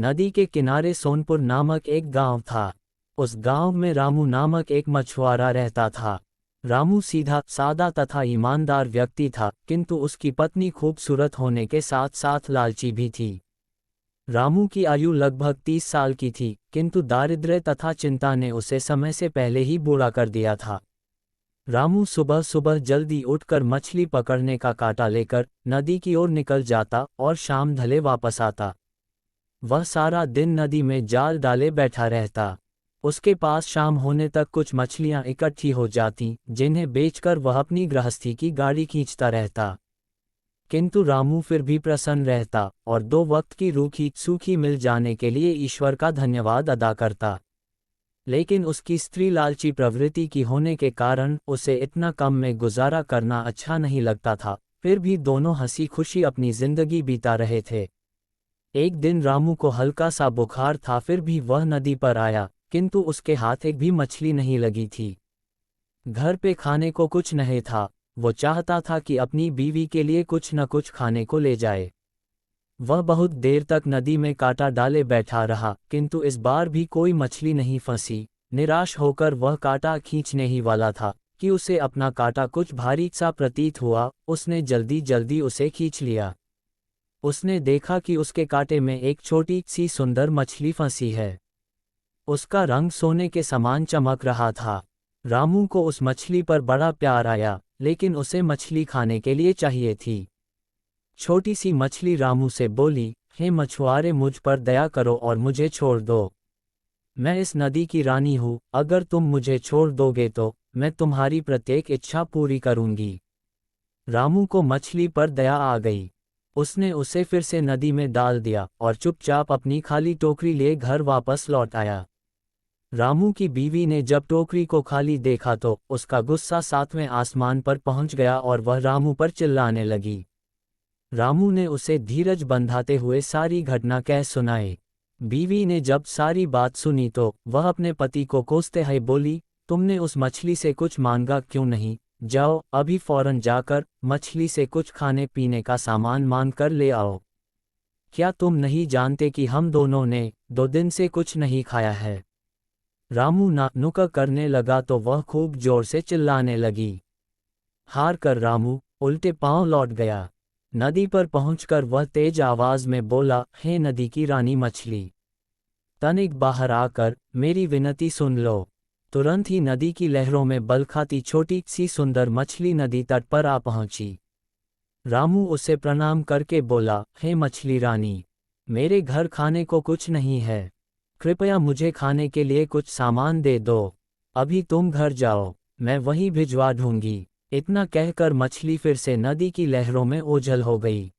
नदी के किनारे सोनपुर नामक एक गांव था। उस गांव में रामू नामक एक मछुआरा रहता था। रामू सीधा सादा तथा ईमानदार व्यक्ति था, किंतु उसकी पत्नी खूबसूरत होने के साथ साथ लालची भी थी। रामू की आयु लगभग 30 साल की थी, किंतु दारिद्र्य तथा चिंता ने उसे समय से पहले ही बूढ़ा कर दिया था। रामू सुबह सुबह जल्दी उठकर मछली पकड़ने का कांटा लेकर नदी की ओर निकल जाता और शाम ढले वापस आता। वह सारा दिन नदी में जाल डाले बैठा रहता। उसके पास शाम होने तक कुछ मछलियां इकट्ठी हो जाती, जिन्हें बेचकर वह अपनी गृहस्थी की गाड़ी खींचता रहता। किंतु रामू फिर भी प्रसन्न रहता और 2 वक्त की रूखी सूखी मिल जाने के लिए ईश्वर का धन्यवाद अदा करता। लेकिन उसकी स्त्री लालची प्रवृत्ति की होने के कारण उसे इतना कम में गुजारा करना अच्छा नहीं लगता था। फिर भी दोनों हंसी खुशी अपनी जिंदगी बीता रहे थे। एक दिन रामू को हल्का सा बुखार था, फिर भी वह नदी पर आया, किंतु उसके हाथ एक भी मछली नहीं लगी थी। घर पे खाने को कुछ नहीं था। वो चाहता था कि अपनी बीवी के लिए कुछ न कुछ खाने को ले जाए। वह बहुत देर तक नदी में कांटा डाले बैठा रहा, किंतु इस बार भी कोई मछली नहीं फंसी। निराश होकर वह कांटा खींचने ही वाला था कि उसे अपना कांटा कुछ भारी सा प्रतीत हुआ। उसने जल्दी जल्दी उसे खींच लिया। उसने देखा कि उसके कांटे में एक छोटी सी सुंदर मछली फंसी है। उसका रंग सोने के समान चमक रहा था। रामू को उस मछली पर बड़ा प्यार आया, लेकिन उसे मछली खाने के लिए चाहिए थी। छोटी सी मछली रामू से बोली, हे मछुआरे, मुझ पर दया करो और मुझे छोड़ दो। मैं इस नदी की रानी हूँ, अगर तुम मुझे छोड़ दोगे तो मैं तुम्हारी प्रत्येक इच्छा पूरी करूंगी। रामू को मछली पर दया आ गई। उसने उसे फिर से नदी में डाल दिया और चुपचाप अपनी खाली टोकरी लिए घर वापस लौट आया। रामू की बीवी ने जब टोकरी को खाली देखा तो उसका गुस्सा 7वें आसमान पर पहुंच गया और वह रामू पर चिल्लाने लगी। रामू ने उसे धीरज बंधाते हुए सारी घटना कह सुनाई। बीवी ने जब सारी बात सुनी तो वह अपने पति को कोसते हुए बोली, तुमने उस मछली से कुछ मांगा क्यों नहीं? जाओ अभी फौरन जाकर मछली से कुछ खाने पीने का सामान मांग कर ले आओ। क्या तुम नहीं जानते कि हम दोनों ने 2 दिन से कुछ नहीं खाया है? रामू ना नुक्कड़ करने लगा तो वह खूब जोर से चिल्लाने लगी। हार कर रामू उल्टे पांव लौट गया। नदी पर पहुंचकर वह तेज आवाज में बोला, हे नदी की रानी मछली, तनिक बाहर आकर मेरी विनती सुन लो। तुरंत ही नदी की लहरों में बल खाती छोटी सी सुंदर मछली नदी तट पर आ पहुंची। रामू उसे प्रणाम करके बोला, हे मछली रानी, मेरे घर खाने को कुछ नहीं है, कृपया मुझे खाने के लिए कुछ सामान दे दो। अभी तुम घर जाओ, मैं वहीं भिजवा दूंगी। इतना कहकर मछली फिर से नदी की लहरों में ओझल हो गई।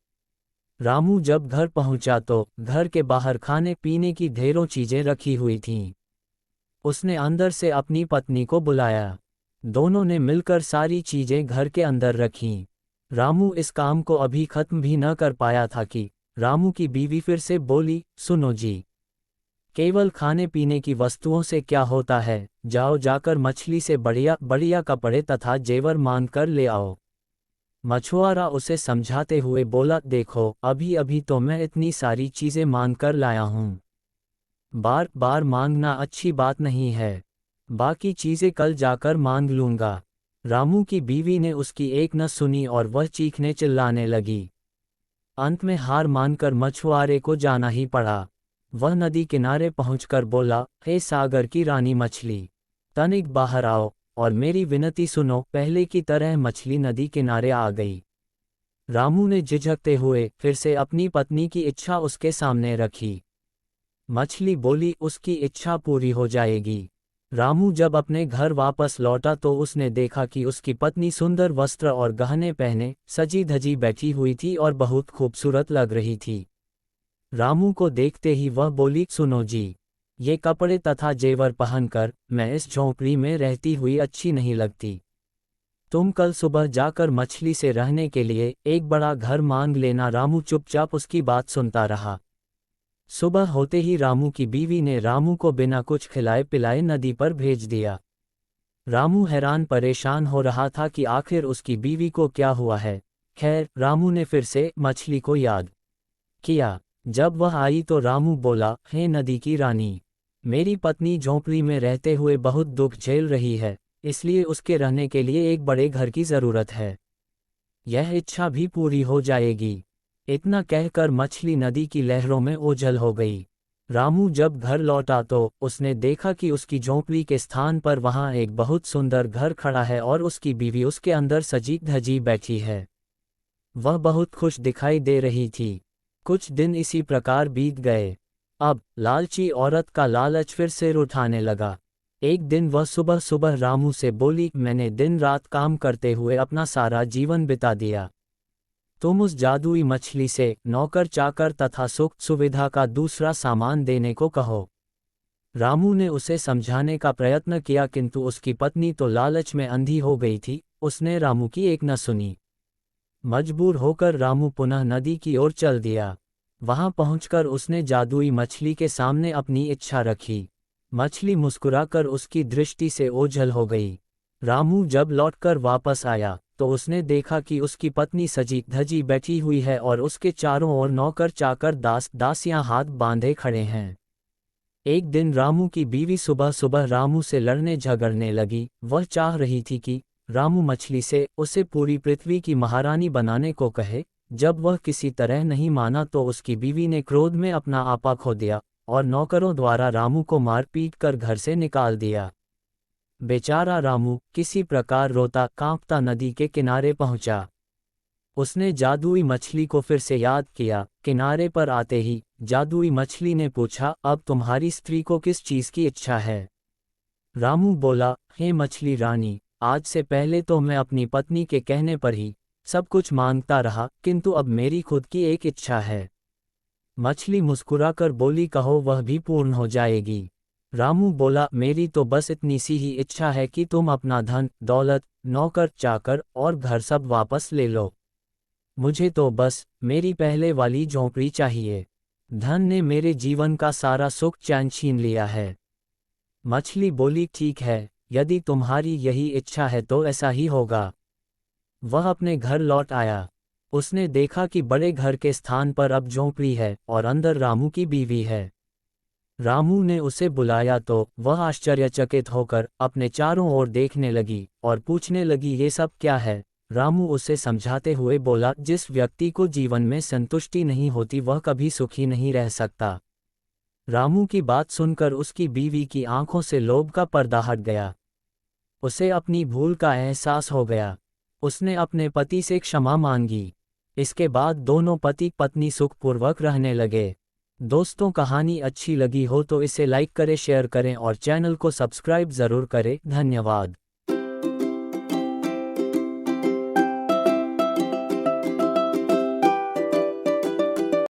रामू जब घर पहुंचा तो घर के बाहर खाने पीने की ढेरों चीजें रखी हुई थीं। उसने अंदर से अपनी पत्नी को बुलाया। दोनों ने मिलकर सारी चीजें घर के अंदर रखीं। रामू इस काम को अभी खत्म भी न कर पाया था कि रामू की बीवी फिर से बोली, सुनो जी, केवल खाने पीने की वस्तुओं से क्या होता है? जाओ जाकर मछली से बढ़िया बढ़िया कपड़े तथा जेवर मांग कर ले आओ। मछुआरा उसे समझाते हुए बोला, देखो अभी अभी तो मैं इतनी सारी चीजें मांग कर लाया हूँ। बार बार मांगना अच्छी बात नहीं है। बाकी चीजें कल जाकर मांग लूंगा। रामू की बीवी ने उसकी एक न सुनी और वह चीखने चिल्लाने लगी। अंत में हार मानकर मछुआरे को जाना ही पड़ा। वह नदी किनारे पहुंचकर बोला, हे सागर की रानी मछली, तनिक बाहर आओ और मेरी विनती सुनो। पहले की तरह मछली नदी किनारे आ गई। रामू ने झिझकते हुए फिर से अपनी पत्नी की इच्छा उसके सामने रखी। मछली बोली, उसकी इच्छा पूरी हो जाएगी। रामू जब अपने घर वापस लौटा तो उसने देखा कि उसकी पत्नी सुंदर वस्त्र और गहने पहने सजी धजी बैठी हुई थी और बहुत खूबसूरत लग रही थी। रामू को देखते ही वह बोली, सुनो जी, ये कपड़े तथा जेवर पहनकर मैं इस झोंपड़ी में रहती हुई अच्छी नहीं लगती। तुम कल सुबह जाकर मछली से रहने के लिए एक बड़ा घर मांग लेना। रामू चुपचाप उसकी बात सुनता रहा। सुबह होते ही रामू की बीवी ने रामू को बिना कुछ खिलाए पिलाए नदी पर भेज दिया। रामू हैरान परेशान हो रहा था कि आखिर उसकी बीवी को क्या हुआ है। खैर, रामू ने फिर से मछली को याद किया। जब वह आई तो रामू बोला, हे नदी की रानी, मेरी पत्नी झोंपड़ी में रहते हुए बहुत दुख झेल रही है, इसलिए उसके रहने के लिए एक बड़े घर की ज़रूरत है। यह इच्छा भी पूरी हो जाएगी। इतना कहकर मछली नदी की लहरों में ओझल हो गई। रामू जब घर लौटा तो उसने देखा कि उसकी झोंपड़ी के स्थान पर वहां एक बहुत सुंदर घर खड़ा है और उसकी बीवी उसके अंदर सजी धजी बैठी है। वह बहुत खुश दिखाई दे रही थी। कुछ दिन इसी प्रकार बीत गए। अब लालची औरत का लालच फिर सिर उठाने लगा। एक दिन वह सुबह सुबह रामू से बोली, मैंने दिन रात काम करते हुए अपना सारा जीवन बिता दिया। तुम उस जादुई मछली से नौकर चाकर तथा सुख सुविधा का दूसरा सामान देने को कहो। रामू ने उसे समझाने का प्रयत्न किया किंतु उसकी पत्नी तो लालच में अंधी हो गई थी, उसने रामू की एक न सुनी। मजबूर होकर रामू पुनः नदी की ओर चल दिया। वहां पहुंचकर उसने जादुई मछली के सामने अपनी इच्छा रखी। मछली मुस्कुराकर उसकी दृष्टि से ओझल हो गई। रामू जब लौटकर वापस आया तो उसने देखा कि उसकी पत्नी सजी धजी बैठी हुई है और उसके चारों ओर नौकर चाकर दास दासियां हाथ बांधे खड़े हैं। एक दिन रामू की बीवी सुबह सुबह रामू से लड़ने झगड़ने लगी। वह चाह रही थी कि रामू मछली से उसे पूरी पृथ्वी की महारानी बनाने को कहे। जब वह किसी तरह नहीं माना तो उसकी बीवी ने क्रोध में अपना आपा खो दिया और नौकरों द्वारा रामू को मार पीट कर घर से निकाल दिया। बेचारा रामू किसी प्रकार रोता कांपता नदी के किनारे पहुंचा। उसने जादुई मछली को फिर से याद किया। किनारे पर आते ही जादुई मछली ने पूछा, अब तुम्हारी स्त्री को किस चीज की इच्छा है? रामू बोला, हे मछली रानी, आज से पहले तो मैं अपनी पत्नी के कहने पर ही सब कुछ मांगता रहा, किंतु अब मेरी खुद की एक इच्छा है। मछली मुस्कुराकर बोली, कहो, वह भी पूर्ण हो जाएगी। रामू बोला, मेरी तो बस इतनी सी ही इच्छा है कि तुम अपना धन दौलत नौकर चाकर और घर सब वापस ले लो। मुझे तो बस मेरी पहले वाली झोंपड़ी चाहिए। धन ने मेरे जीवन का सारा सुख चैन छीन लिया है। मछली बोली, ठीक है, यदि तुम्हारी यही इच्छा है तो ऐसा ही होगा। वह अपने घर लौट आया। उसने देखा कि बड़े घर के स्थान पर अब झोंपड़ी है और अंदर रामू की बीवी है। रामू ने उसे बुलाया तो वह आश्चर्यचकित होकर अपने चारों ओर देखने लगी और पूछने लगी, ये सब क्या है? रामू उसे समझाते हुए बोला, जिस व्यक्ति को जीवन में संतुष्टि नहीं होती वह कभी सुखी नहीं रह सकता। रामू की बात सुनकर उसकी बीवी की आंखों से लोभ का पर्दा हट गया। उसे अपनी भूल का एहसास हो गया। उसने अपने पति से क्षमा मांगी। इसके बाद दोनों पति पत्नी सुखपूर्वक रहने लगे। दोस्तों, कहानी अच्छी लगी हो तो इसे लाइक करें, शेयर करें और चैनल को सब्सक्राइब ज़रूर करें। धन्यवाद।